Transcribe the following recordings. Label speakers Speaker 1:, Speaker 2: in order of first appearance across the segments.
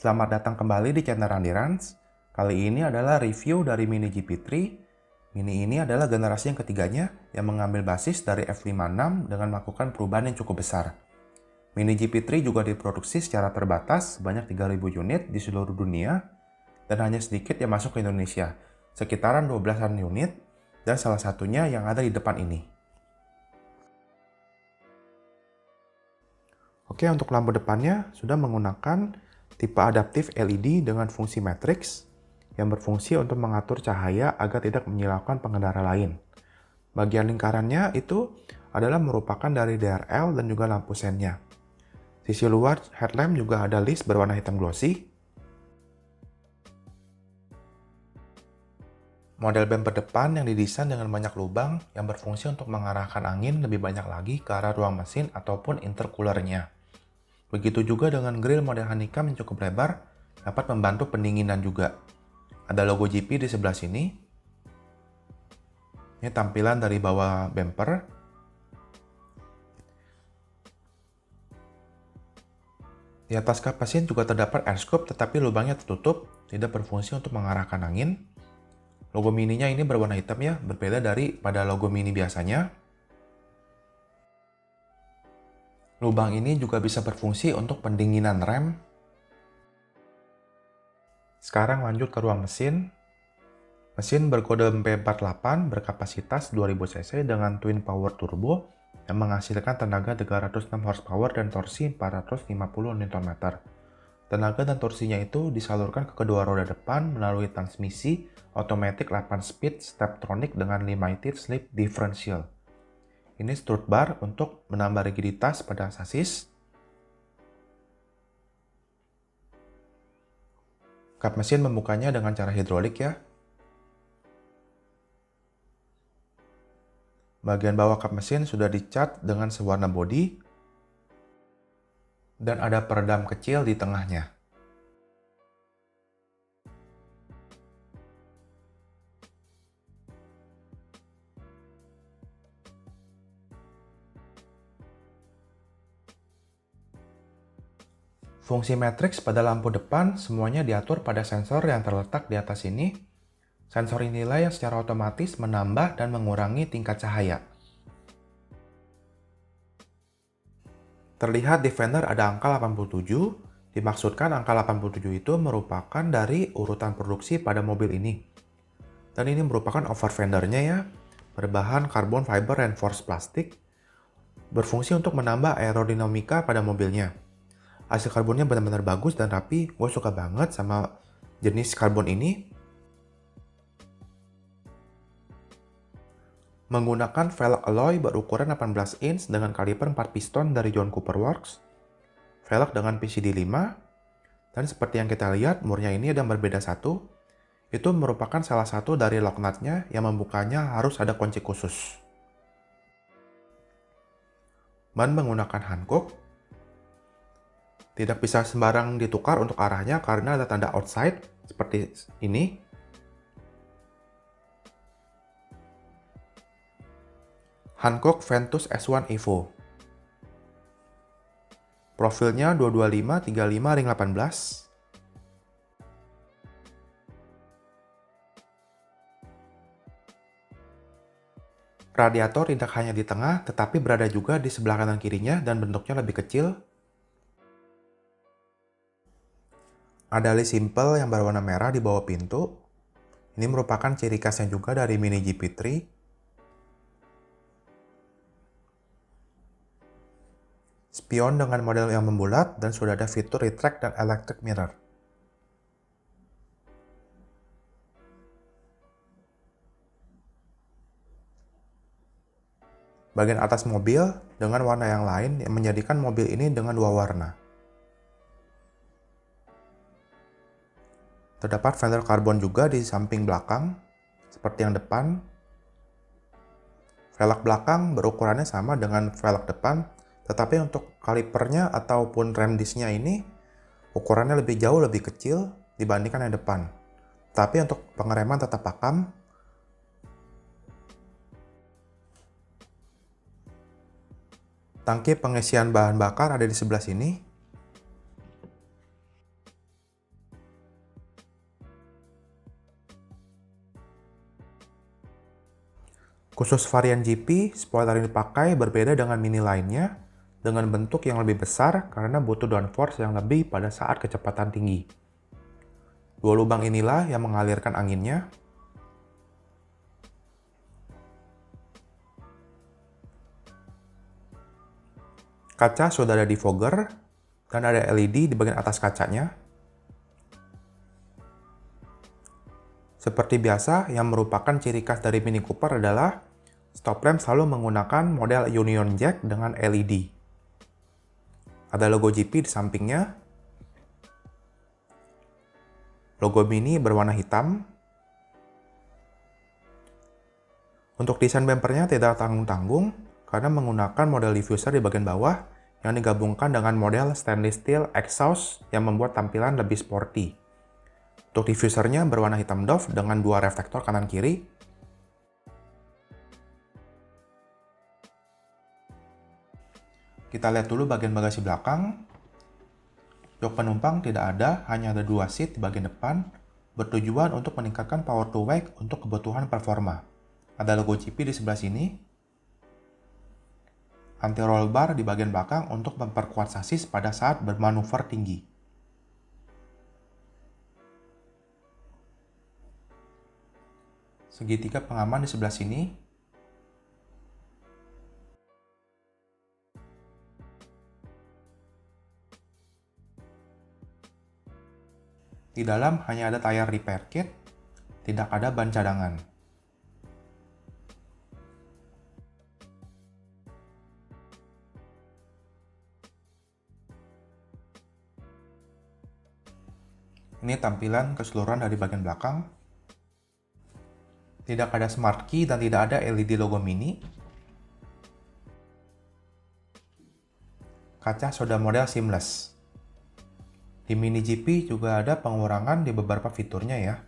Speaker 1: Selamat datang kembali di channel Randy Rans. Kali ini adalah review dari Mini GP3. Mini ini adalah generasi yang ketiganya yang mengambil basis dari F56 dengan melakukan perubahan yang cukup besar. Mini GP3 juga diproduksi secara terbatas sebanyak 3.000 unit di seluruh dunia dan hanya sedikit yang masuk ke Indonesia, sekitaran 12-an unit dan salah satunya yang ada di depan ini. Oke, untuk lampu depannya sudah menggunakan tipe adaptif LED dengan fungsi matrix yang berfungsi untuk mengatur cahaya agar tidak menyilaukan pengendara lain. Bagian lingkarannya itu adalah merupakan dari DRL dan juga lampu sennya. Sisi luar headlamp juga ada list berwarna hitam glossy. Model bumper depan yang didesain dengan banyak lubang yang berfungsi untuk mengarahkan angin lebih banyak lagi ke arah ruang mesin ataupun intercoolernya. Begitu juga dengan grill model honeycomb yang cukup lebar, dapat membantu pendinginan juga. Ada logo GP di sebelah sini. Ini tampilan dari bawah bumper. Di atas kap mesin juga terdapat air scoop tetapi lubangnya tertutup, tidak berfungsi untuk mengarahkan angin. Logo mininya ini berwarna hitam ya, berbeda dari pada logo mini biasanya. Lubang ini juga bisa berfungsi untuk pendinginan rem. Sekarang lanjut ke ruang mesin. Mesin berkode MP48 berkapasitas 2000 cc dengan twin power turbo yang menghasilkan tenaga 306 horsepower dan torsi 450 Nm. Tenaga dan torsinya itu disalurkan ke kedua roda depan melalui transmisi otomatis 8-speed Steptronic dengan limited slip differential. Ini strut bar untuk menambah rigiditas pada sasis. Kap mesin membukanya dengan cara hidrolik ya. Bagian bawah kap mesin sudah dicat dengan sewarna bodi dan ada peredam kecil di tengahnya. Fungsi matrix pada lampu depan semuanya diatur pada sensor yang terletak di atas ini. Sensor inilah yang secara otomatis menambah dan mengurangi tingkat cahaya. Terlihat di fender ada angka 87, dimaksudkan angka 87 itu merupakan dari urutan produksi pada mobil ini. Dan ini merupakan over fendernya ya, berbahan carbon fiber reinforced plastik, berfungsi untuk menambah aerodinamika pada mobilnya. Hasil karbonnya benar-benar bagus dan rapi, gue suka banget sama jenis karbon ini. Menggunakan velg alloy berukuran 18 inch dengan kaliper 4 piston dari John Cooper Works, velg dengan PCD 5, dan seperti yang kita lihat murnya ini ada yang berbeda satu, itu merupakan salah satu dari lock nutnya yang membukanya harus ada kunci khusus. Ban menggunakan Hankook, tidak bisa sembarang ditukar untuk arahnya karena ada tanda outside seperti ini. Hankook Ventus S1 Evo. Profilnya 225-35 ring 18. Radiator tidak hanya di tengah, tetapi berada juga di sebelah kanan kirinya dan bentuknya lebih kecil. Ada list simple yang berwarna merah di bawah pintu. Ini merupakan ciri khasnya juga dari Mini GP3. Spion dengan model yang membulat dan sudah ada fitur retract dan electric mirror. Bagian atas mobil dengan warna yang lain yang menjadikan mobil ini dengan dua warna. Terdapat fender karbon juga di samping belakang, seperti yang depan. Velg belakang berukurannya sama dengan velg depan, tetapi untuk kalipernya ataupun rem disknya ini ukurannya lebih jauh lebih kecil dibandingkan yang depan. Tapi untuk pengereman tetap pakam. Tangki pengisian bahan bakar ada di sebelah sini. Khusus varian GP, spoiler yang dipakai berbeda dengan Mini lainnya, dengan bentuk yang lebih besar karena butuh downforce yang lebih pada saat kecepatan tinggi. Dua lubang inilah yang mengalirkan anginnya. Kaca sudah ada defogger, dan ada LED di bagian atas kacanya. Seperti biasa, yang merupakan ciri khas dari Mini Cooper adalah stop lamp selalu menggunakan model Union Jack dengan LED. Ada logo GP di sampingnya. Logo Mini berwarna hitam. Untuk desain bumpernya tidak tanggung-tanggung karena menggunakan model diffuser di bagian bawah yang digabungkan dengan model stainless steel exhaust yang membuat tampilan lebih sporty. Untuk diffusernya berwarna hitam doff dengan dua reflektor kanan-kiri. Kita lihat dulu bagian bagasi belakang. Jok penumpang tidak ada, hanya ada dua seat di bagian depan, bertujuan untuk meningkatkan power to weight untuk kebutuhan performa. Ada logo GP di sebelah sini. Anti-roll bar di bagian belakang untuk memperkuat sasis pada saat bermanuver tinggi. Segitiga pengaman di sebelah sini. Di dalam hanya ada tire repair kit, tidak ada ban cadangan. Ini tampilan keseluruhan dari bagian belakang. Tidak ada smart key dan tidak ada LED logo Mini. Kaca sudah model seamless. Di Mini GP juga ada pengurangan di beberapa fiturnya ya.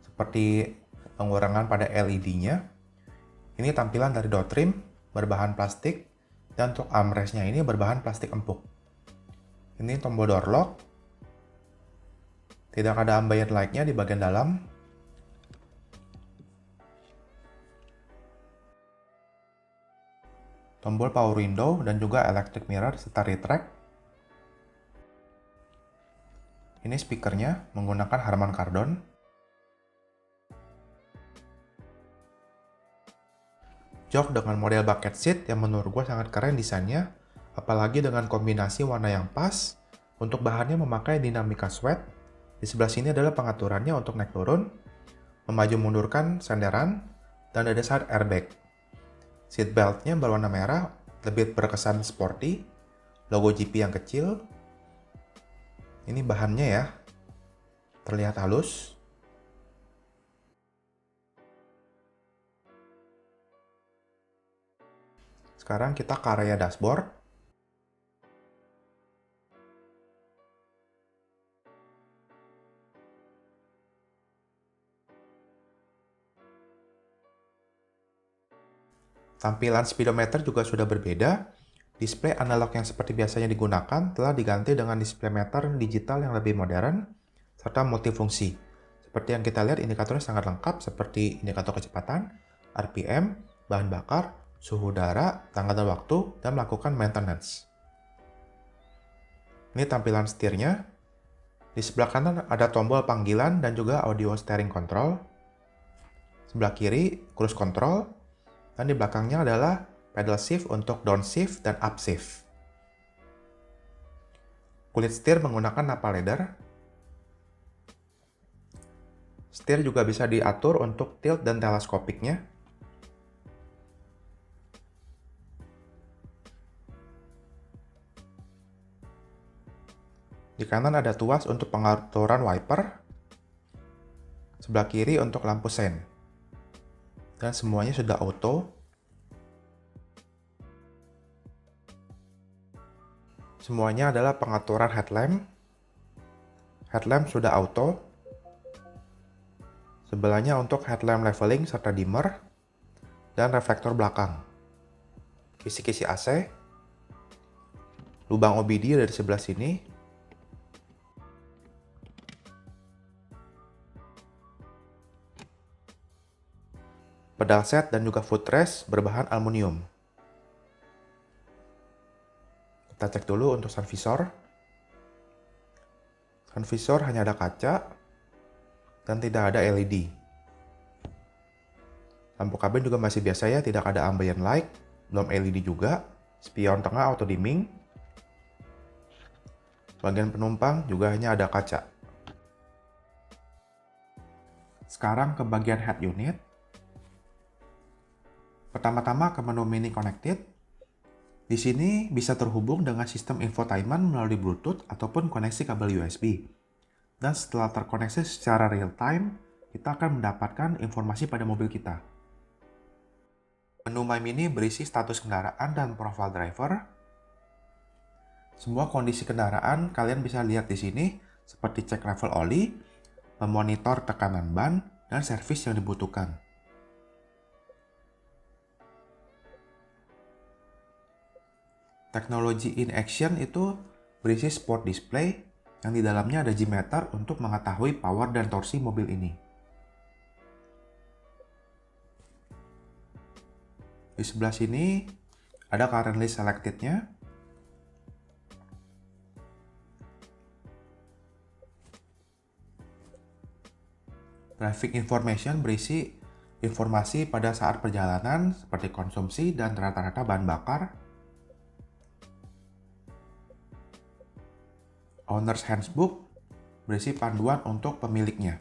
Speaker 1: Seperti pengurangan pada LED-nya. Ini tampilan dari door trim berbahan plastik dan untuk armrest-nya ini berbahan plastik empuk. Ini tombol door lock. Tidak ada ambient light-nya di bagian dalam. Tombol power window dan juga electric mirror serta retract. Ini speakernya menggunakan Harman Kardon. Jok dengan model bucket seat yang menurut gue sangat keren desainnya, apalagi dengan kombinasi warna yang pas. Untuk bahannya memakai dinamika sweat. Di sebelah sini adalah pengaturannya untuk naik turun, memaju mundurkan senderan, dan ada side airbag. Seat belt-nya berwarna merah, lebih berkesan sporty, logo GP yang kecil. Ini bahannya ya, terlihat halus. Sekarang kita ke area dashboard. Tampilan speedometer juga sudah berbeda. Display analog yang seperti biasanya digunakan telah diganti dengan display meter digital yang lebih modern serta multifungsi. Seperti yang kita lihat, indikatornya sangat lengkap seperti indikator kecepatan, RPM, bahan bakar, suhu udara, tanggal dan waktu, dan melakukan maintenance. Ini tampilan setirnya. Di sebelah kanan ada tombol panggilan dan juga audio steering control. Sebelah kiri, cruise control. Dan di belakangnya adalah pedal shift untuk downshift dan upshift. Kulit setir menggunakan nappa leather. Setir juga bisa diatur untuk tilt dan teleskopiknya. Di kanan ada tuas untuk pengaturan wiper. Sebelah kiri untuk lampu sein. Dan semuanya sudah auto. Semuanya adalah pengaturan headlamp. Headlamp sudah auto. Sebelahnya untuk headlamp leveling serta dimmer. Dan reflektor belakang. Kisi-kisi AC. Lubang OBD dari sebelah sini. Pedal set dan juga footrest berbahan aluminium. Kita cek dulu untuk sun visor. Sun visor hanya ada kaca dan tidak ada LED. Lampu kabin juga masih biasa ya, tidak ada ambient light, belum LED juga. Spion tengah auto dimming. Bagian penumpang juga hanya ada kaca. Sekarang ke bagian head unit. Pertama-tama ke menu mini connected. Di sini bisa terhubung dengan sistem infotainment melalui Bluetooth ataupun koneksi kabel USB. Dan setelah terkoneksi secara real time, kita akan mendapatkan informasi pada mobil kita. Menu My Mini berisi status kendaraan dan profile driver. Semua kondisi kendaraan kalian bisa lihat di sini, seperti cek level oli, memonitor tekanan ban, dan servis yang dibutuhkan. Teknologi in action itu berisi sport display yang di dalamnya ada G-meter untuk mengetahui power dan torsi mobil ini. Di sebelah sini ada currently selected-nya. Traffic information berisi informasi pada saat perjalanan seperti konsumsi dan rata-rata bahan bakar. Owner's Handbook berisi panduan untuk pemiliknya.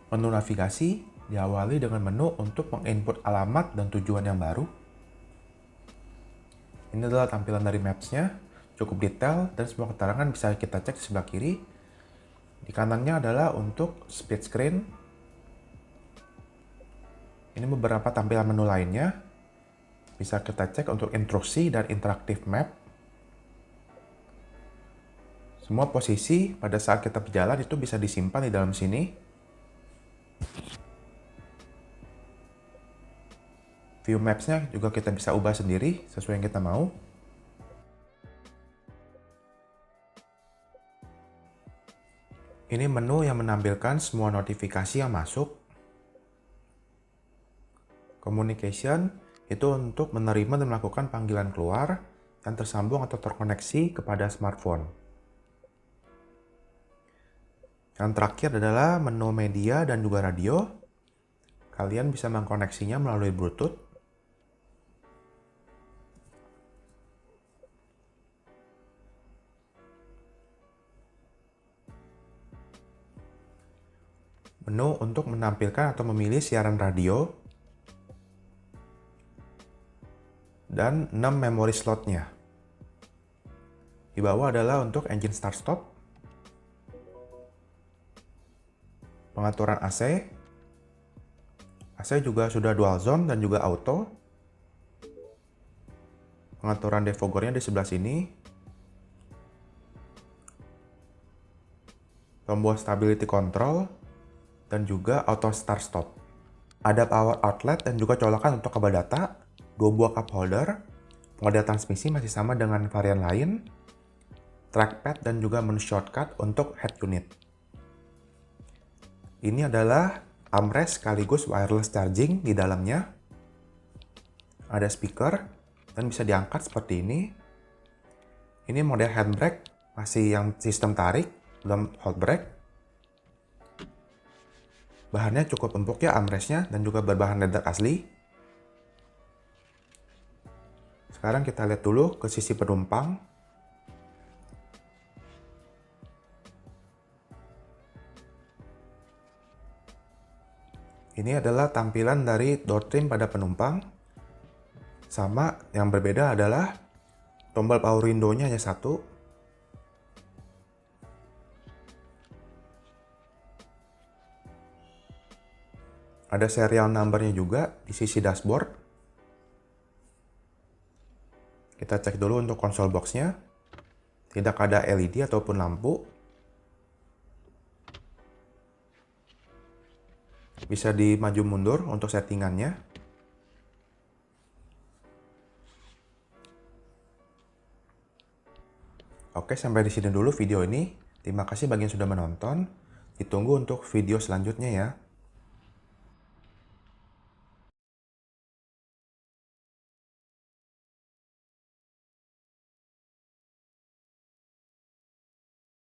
Speaker 1: Menu navigasi diawali dengan menu untuk menginput alamat dan tujuan yang baru. Ini adalah tampilan dari Maps-nya, cukup detail dan semua keterangan bisa kita cek di sebelah kiri. Di kanannya adalah untuk split screen. Ini beberapa tampilan menu lainnya. Bisa kita cek untuk instruksi dan interaktif map. Semua posisi pada saat kita berjalan itu bisa disimpan di dalam sini. View Maps-nya juga kita bisa ubah sendiri sesuai yang kita mau. Ini menu yang menampilkan semua notifikasi yang masuk. Communication itu untuk menerima dan melakukan panggilan keluar yang tersambung atau terkoneksi kepada smartphone. Yang terakhir adalah menu media dan juga radio. Kalian bisa mengkoneksinya melalui Bluetooth. Menu untuk menampilkan atau memilih siaran radio. Dan 6 memori slotnya. Di bawah adalah untuk engine start-stop. Pengaturan AC. AC juga sudah dual zone dan juga auto. Pengaturan defoggernya di sebelah sini. Tombol stability control dan juga auto start stop. Ada power outlet dan juga colokan untuk kabel data, 2 buah cup holder, mode transmisi masih sama dengan varian lain, trackpad dan juga menu shortcut untuk head unit. Ini adalah armrest sekaligus wireless charging di dalamnya. Ada speaker dan bisa diangkat seperti ini. Ini model handbrake, masih yang sistem tarik, belum hold brake. Bahannya cukup empuk ya armrestnya dan juga berbahan leather asli. Sekarang kita lihat dulu ke sisi penumpang. Ini adalah tampilan dari door trim pada penumpang. Sama, yang berbeda adalah tombol power window-nya hanya satu. Ada serial number-nya juga di sisi dashboard. Kita cek dulu untuk konsol box-nya. Tidak ada LED ataupun lampu. Bisa dimaju mundur untuk settingannya. Oke, sampai di sini dulu video ini. Terima kasih bagi yang sudah menonton. Ditunggu untuk video selanjutnya ya.